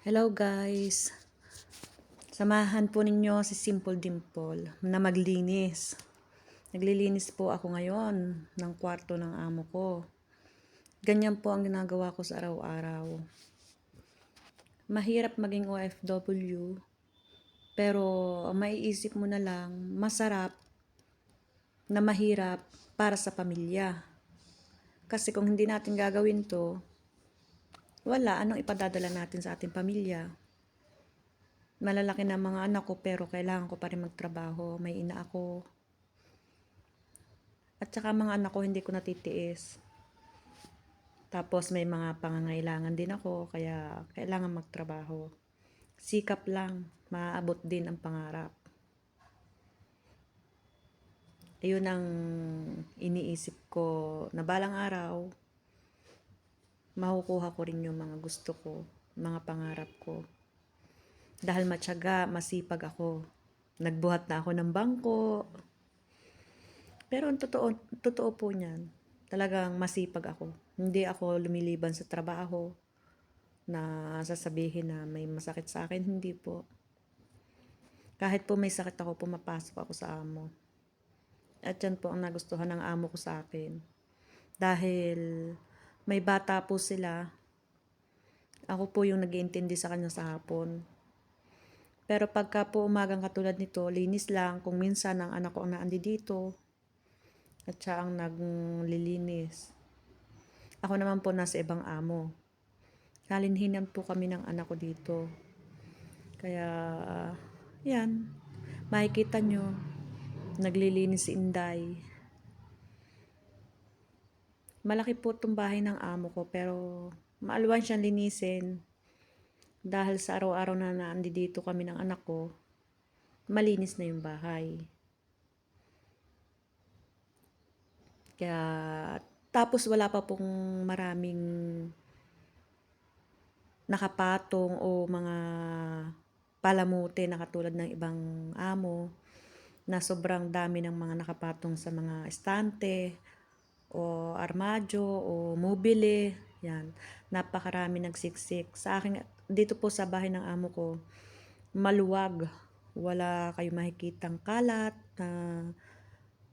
Hello guys, samahan po ninyo si Simple Dimple na maglinis. Naglilinis po ako ngayon ng kwarto ng amo ko. Ganyan po ang ginagawa ko sa araw-araw. Mahirap maging OFW, pero maiisip mo na lang, masarap na mahirap para sa pamilya. Kasi kung hindi natin gagawin to, wala, anong ipadadala natin sa ating pamilya? Malalaki na mga anak ko pero kailangan ko pa rin magtrabaho. May ina ako. At saka mga anak ko hindi ko natitiis. Tapos may mga pangangailangan din ako kaya kailangan magtrabaho. Sikap lang, maaabot din ang pangarap. Ayun ang iniisip ko na balang araw, makukuha ko rin yung mga gusto ko, mga pangarap ko. Dahil matyaga, masipag ako. Nagbuhat na ako ng bangko. Pero ang totoo po niyan, talagang masipag ako. Hindi ako lumiliban sa trabaho na sasabihin na may masakit sa akin, hindi po. Kahit po may sakit ako, pumapasok ako sa amo. At yan po ang nagustuhan ng amo ko sa akin. Dahil may bata po sila, ako po yung nag-iintindi sa kanya sa hapon. Pero pagka po umagang katulad nito, linis lang. Kung minsan ang anak ko ang naandi dito, at siya ang naglilinis. Ako naman po nasa ibang amo. Kalinhinan po kami ng anak ko dito. Kaya, yan. Makikita nyo, naglilinis si Inday. Malaki po itong bahay ng amo ko, pero maalwan siyang linisin. Dahil sa araw-araw na naandi dito kami ng anak ko, malinis na yung bahay. Kaya, tapos wala pa pong maraming nakapatong o mga palamuti na katulad ng ibang amo na sobrang dami ng mga nakapatong sa mga estante o armadyo o mobile. Yan, napakarami nagsiksik. Sa akin, dito po sa bahay ng amo ko, maluwag. Wala kayo makikitang kalat na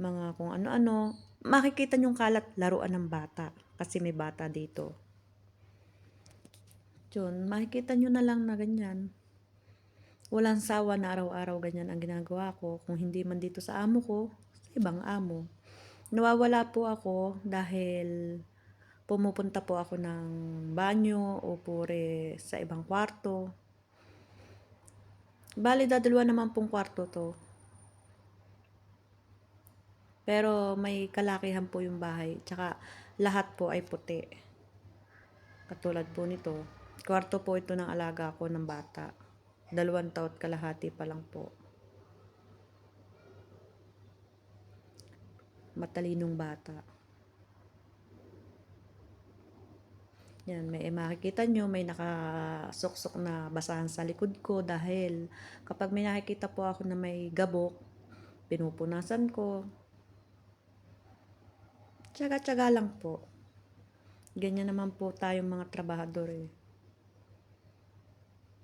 mga kung ano-ano. Makikita nyong kalat, laruan ng bata. Kasi may bata dito. Yun, makikita nyo na lang na ganyan. Walang sawa na araw-araw ganyan ang ginagawa ko. Kung hindi man dito sa amo ko, sa ibang amo. Nawawala po ako dahil pumupunta po ako ng banyo o pure sa ibang kwarto. Bali, dadalawa naman pong kwarto to. Pero may kalakihan po yung bahay. Tsaka lahat po ay puti. Katulad po nito. Kwarto po ito ng alaga ko ng bata. 2 taon kalahati pa lang po. Matalinong bata. Yan, may makikita nyo, may nakasuksok na basahan sa likod ko dahil kapag may nakikita po ako na may gabok, pinupunasan ko. Tsaga-tsaga lang po. Ganyan naman po tayong mga trabahador eh.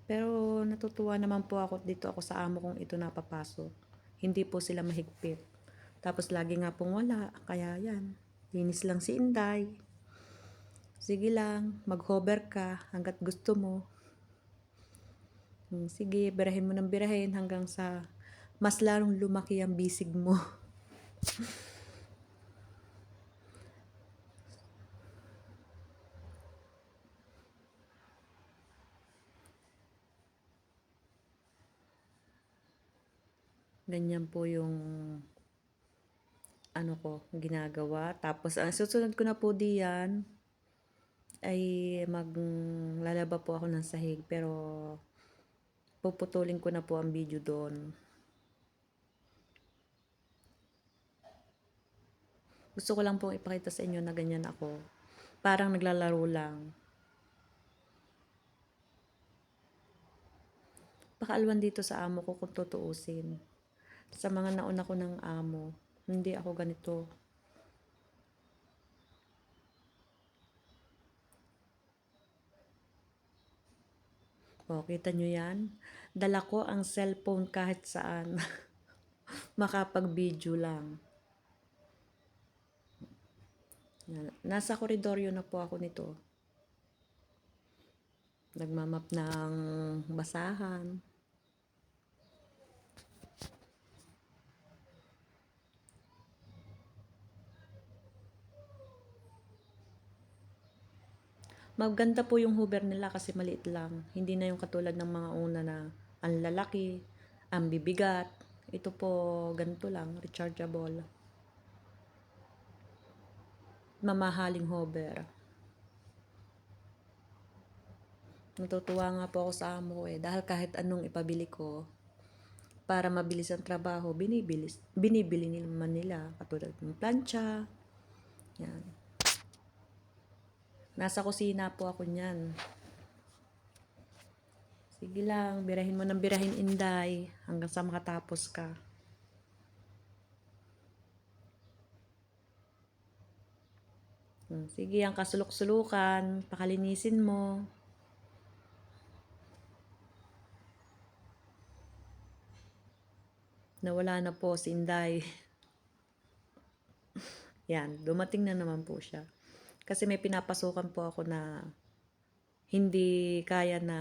Pero natutuwa naman po ako dito ako sa amo kong ito napapasok. Hindi po sila mahigpit. Tapos lagi nga pong wala. Kaya yan, linis lang si Inday. Sige lang, mag-hover ka hanggat gusto mo. Sige, birahin mo ng birahin hanggang sa mas lalong lumaki ang bisig mo. Ganyan po yung ano ko, ginagawa. Tapos, ang susunod ko na po diyan ay maglalaba po ako ng sahig. Pero, puputulin ko na po ang video doon. Gusto ko lang pong ipakita sa inyo na ganyan ako. Parang naglalaro lang. Pakaalwan dito sa amo ko kung tutuusin. Sa mga nauna ko ng amo, hindi ako ganito. O, kita nyo yan? Dala ko ang cellphone kahit saan. Makapag-video lang. Nasa koridoryo na po ako nito. Nagmamap ng basahan. Maganda po yung Hoover nila kasi maliit lang. Hindi na yung katulad ng mga una na ang lalaki, ang bibigat. Ito po, ganito lang, rechargeable. Mamahaling Hoover. Natutuwa nga po ako sa amo ko eh. Dahil kahit anong ipabili ko, para mabilis ang trabaho, binibili naman nila. Katulad ng plancha. Yan. Nasa kusina po ako niyan. Sige lang, birahin mo ng birahin, Inday, hanggang sa makatapos ka. Sige, ang kasulok-sulukan, pakalinisin mo. Nawala na po si Inday. Yan, dumating na naman po siya. Kasi may pinapasukan po ako na hindi kaya na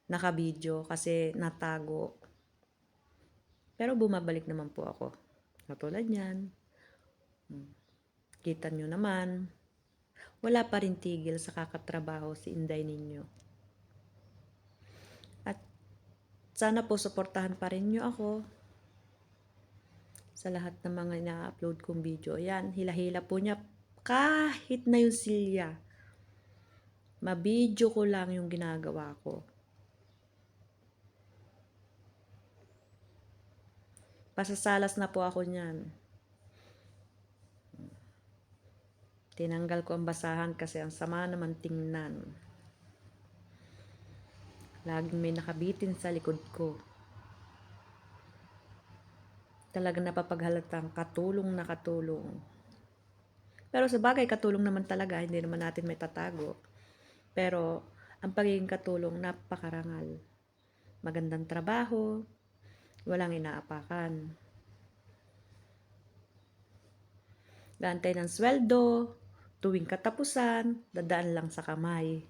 nakabidyo kasi natago. Pero bumabalik naman po ako. Katulad yan. Kita nyo naman. Wala pa rin tigil sa kakatrabaho si Inday ninyo. At sana po suportahan pa rin nyo ako sa lahat ng mga ina-upload kong video. Ayan, hila-hila po niya kahit na yung silya. Mabidyo ko lang yung ginagawa ko. Pasasalas na po ako niyan. Tinanggal ko ang basahan kasi ang sama naman tingnan. Laging may nakabitin sa likod ko. Talagang napapaghalatang katulong na katulong. Pero sa bagay, katulong naman talaga, hindi naman natin may tatago. Pero ang pagiging katulong, napakarangal. Magandang trabaho, walang inaapakan. Gantay ng sweldo, tuwing katapusan, dadaan lang sa kamay.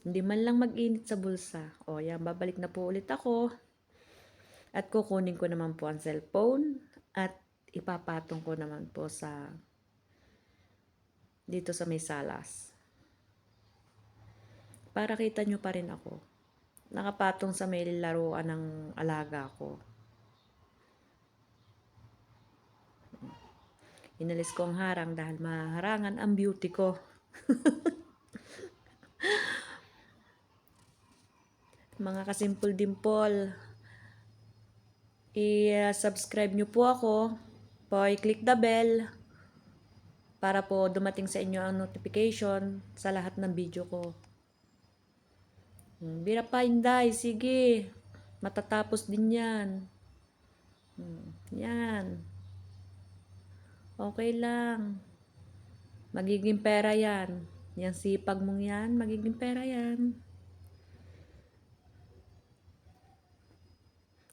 Hindi man lang mag-init sa bulsa. O yan, babalik na po ulit ako. At kukunin ko naman po ang cellphone at ipapatong ko naman po sa dito sa may salas. Para kita nyo pa rin ako. Nakapatong sa may laruan ng alaga ko. Inalis ko ang harang dahil maharangan ang beauty ko. Mga kasimpol-dimpol, i-subscribe nyo po ako. I-click the bell para po dumating sa inyo ang notification sa lahat ng video ko. Bira pa, Inday. Sige. Matatapos din yan. Yan. Okay lang. Magiging pera yan. Yang sipag mong yan, magiging pera yan.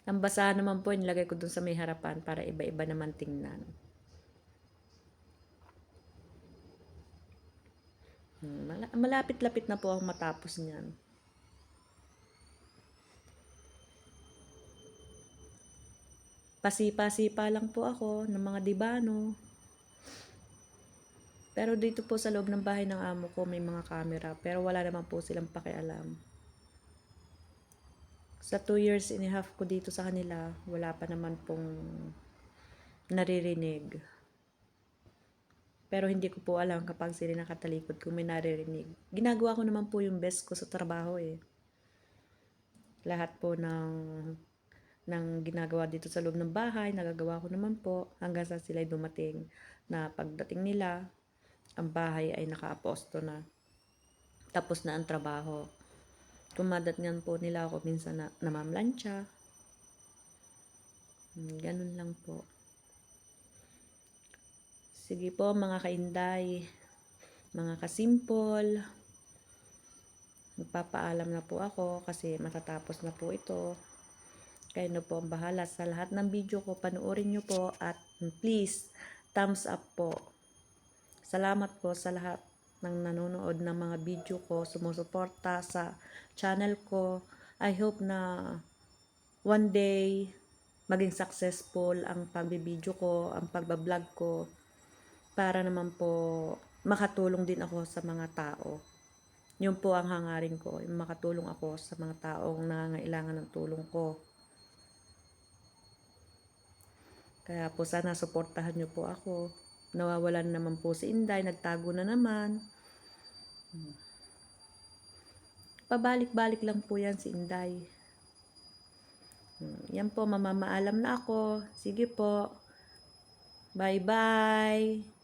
Ang basahan naman po, nilagay ko dun sa may harapan para iba-iba naman tingnan. Malapit-lapit na po ang matapos niyan. Pasipa-sipa lang po ako ng mga dibano. Pero dito po sa loob ng bahay ng amo ko may mga camera. Pero wala naman po silang pakialam. Sa 2 years and a half ko dito sa kanila, wala pa naman pong naririnig. Pero hindi ko po alam kapag sila nakatalikod kung may naririnig. Ginagawa ko naman po yung best ko sa trabaho eh. Lahat po ng ginagawa dito sa loob ng bahay, nagagawa ko naman po hanggang sa sila dumating na pagdating nila, ang bahay ay nakaaposto na. Tapos na ang trabaho. Kumadatngan po nila ako minsan na namamlansya. Ganun lang po. Sige po mga kainday, mga kasimpol. Magpapaalam na po ako kasi matatapos na po ito. Kayo na po ang bahala sa lahat ng video ko. Panoorin nyo po at please, thumbs up po. Salamat po sa lahat ng nanonood ng mga video ko, sumusuporta sa channel ko. I hope na one day maging successful ang pagbibideo ko, ang pagbablog ko, para naman po makatulong din ako sa mga tao. Yun po ang hangarin ko, yung makatulong ako sa mga taong nangangailangan ng tulong ko. Kaya po sana suportahan nyo po ako. Nawawalan naman po si Inday, nagtago na naman. Pabalik-balik lang po yan si Inday. Yan po, mamamaalam na ako. Sige po. Bye-bye.